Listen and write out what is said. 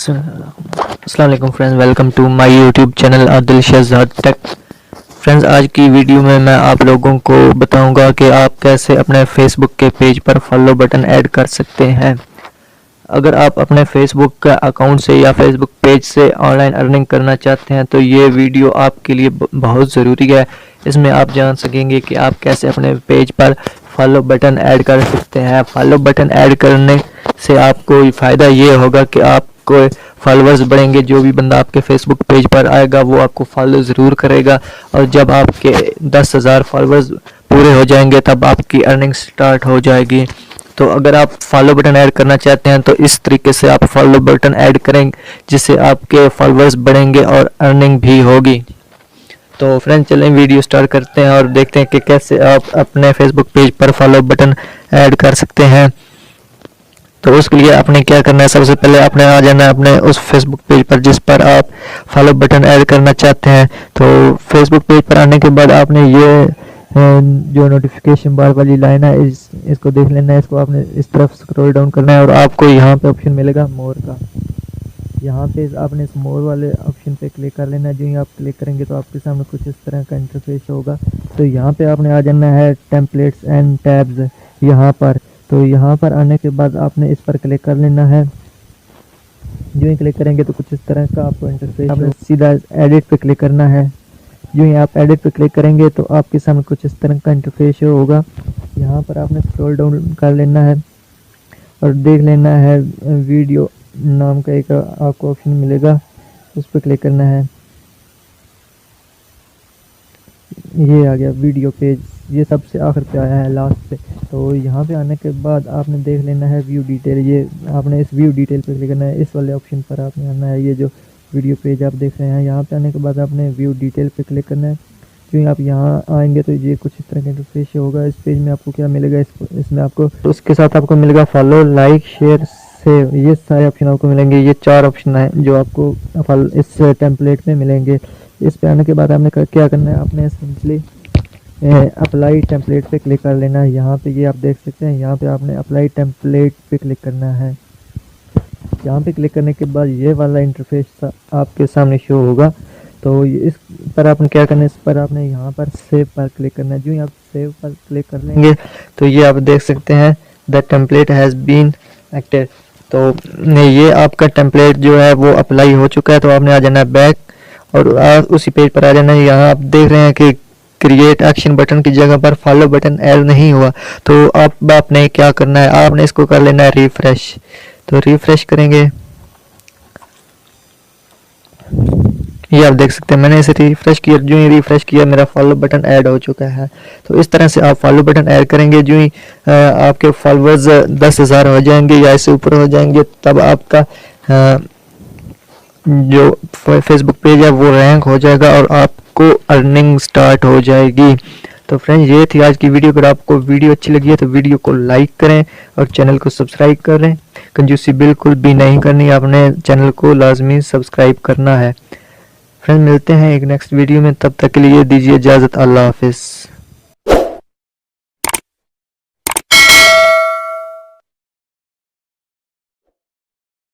अस्सलाम वालेकुम friends, welcome to my YouTube channel Adil Shahzad tech. Friends, आज की वीडियो में मैं आप लोगों को बताऊंगा कि आप कैसे अपने फेसबुक के पेज पर फॉलो बटन ऐड कर सकते हैं। अगर आप अपने फेसबुक का अकाउंट से या फेसबुक पेज से ऑनलाइन अर्निंग करना चाहते हैं तो ये वीडियो आपके लिए बहुत ज़रूरी है। इसमें आप जान सकेंगे कि आप कैसे अपने पेज पर फॉलो बटन ऐड कर सकते हैं। फॉलो बटन ऐड करने से आपको फ़ायदा ये होगा कि आपको फॉलोअर्स बढ़ेंगे। जो भी बंदा आपके फेसबुक पेज पर आएगा वो आपको फॉलो ज़रूर करेगा, और जब आपके 10,000 फॉलोअर्स पूरे हो जाएंगे तब आपकी अर्निंग स्टार्ट हो जाएगी। तो अगर आप फॉलो बटन ऐड करना चाहते हैं तो इस तरीके से आप फॉलो बटन ऐड करेंगे, जिससे आपके फॉलोअर्स बढ़ेंगे और अर्निंग भी होगी। तो फ्रेंड्स, चलें वीडियो स्टार्ट करते हैं और देखते हैं कि कैसे आप अपने फेसबुक पेज पर फॉलो बटन ऐड कर सकते हैं। तो उसके लिए आपने क्या करना है, सबसे पहले आपने आ जाना है अपने उस फेसबुक पेज पर जिस पर आप फॉलो बटन ऐड करना चाहते हैं। तो फेसबुक पेज पर आने के बाद आपने ये जो नोटिफिकेशन बार वाली लाइन है इसको देख लेना है। इसको आपने इस तरफ स्क्रॉल डाउन करना है और आपको यहाँ पे ऑप्शन मिलेगा मोर का। यहाँ पे आपने इस मोर वाले ऑप्शन पे क्लिक कर लेना है। जो ही आप क्लिक करेंगे तो आपके सामने कुछ इस तरह का इंटरफेस होगा। तो यहाँ पे आपने आ जाना है टेम्पलेट्स एंड टैब्स यहाँ पर। तो यहाँ पर आने के बाद आपने इस पर क्लिक कर लेना है। जो ही क्लिक करेंगे तो कुछ इस तरह का आपको इंटरफेस, आपने सीधा एडिट पे क्लिक करना है। जो ही आप एडिट पे क्लिक करेंगे तो आपके सामने कुछ इस तरह का इंटरफेस होगा। यहाँ पर आपने स्क्रॉल डाउन कर लेना है और देख लेना है वीडियो नाम का एक आपको ऑप्शन मिलेगा, उस पर क्लिक करना है। ये आ गया वीडियो पेज, ये सबसे आखिर पे आया है, लास्ट पे। तो यहाँ पे आने के बाद आपने देख लेना है व्यू डिटेल। ये आपने इस व्यू डिटेल पे क्लिक करना है, इस वाले ऑप्शन पर आपने आना है। ये जो वीडियो पेज आप देख रहे हैं, यहाँ पे आने के बाद आपने व्यू डिटेल पे क्लिक करना है। क्योंकि आप यहाँ आएंगे तो ये कुछ इस तरह का इंटरफेस होगा। इस पेज में आपको क्या मिलेगा, इसमें आपको तो उसके साथ आपको मिलेगा फॉलो, लाइक, शेयर, सेव। ये सारे ऑप्शन आपको मिलेंगे। ये 4 ऑप्शन है जो आपको इस टेम्पलेट में मिलेंगे। इस पे आने के बाद आपने क्या करना है, आपने सिंपली अप्लाई टेम्पलेट पे क्लिक कर लेना है। यहाँ पे ये आप देख सकते हैं, यहाँ पे आपने अप्लाई टेम्पलेट पे क्लिक करना है। यहाँ पे क्लिक करने के बाद ये वाला इंटरफेस आपके सामने शो होगा। तो इस पर आपने क्या करना है, इस पर आपने यहाँ पर सेव पर क्लिक करना है। जो ही आप सेव पर क्लिक कर लेंगे तो ये आप देख सकते हैं the template has been acted. तो ये आपका टेम्पलेट जो है वो अप्लाई हो चुका है। तो आपने आ जाना है बैक और उसी पेज पर आ जाना है। यहाँ आप देख रहे हैं कि क्रिएट एक्शन बटन की जगह पर फॉलो बटन ऐड नहीं हुआ। तो आपने क्या करना है, आपने इसको कर लेना है रिफ्रेश। तो रिफ्रेश करेंगे, ये आप देख सकते हैं मैंने इसे रिफ्रेश किया। जो ही रिफ्रेश किया मेरा फॉलो बटन ऐड हो चुका है। तो इस तरह से आप फॉलो बटन ऐड करेंगे। जो ही आपके फॉलोअर्स 10,000 हो जाएंगे या इससे ऊपर हो जाएंगे तब आपका जो फेसबुक पेज है वो रैंक हो जाएगा और आपको अर्निंग स्टार्ट हो जाएगी। तो फ्रेंड्स, ये थी आज की वीडियो। अगर आपको वीडियो अच्छी लगी है तो वीडियो को लाइक करें और चैनल को सब्सक्राइब करें। कंजूसी बिल्कुल भी नहीं करनी, आपने चैनल को लाजमी सब्सक्राइब करना है। फ्रेंड्स, मिलते हैं एक नेक्स्ट वीडियो में, तब तक के लिए दीजिए इजाज़त। अल्लाह हाफिज़।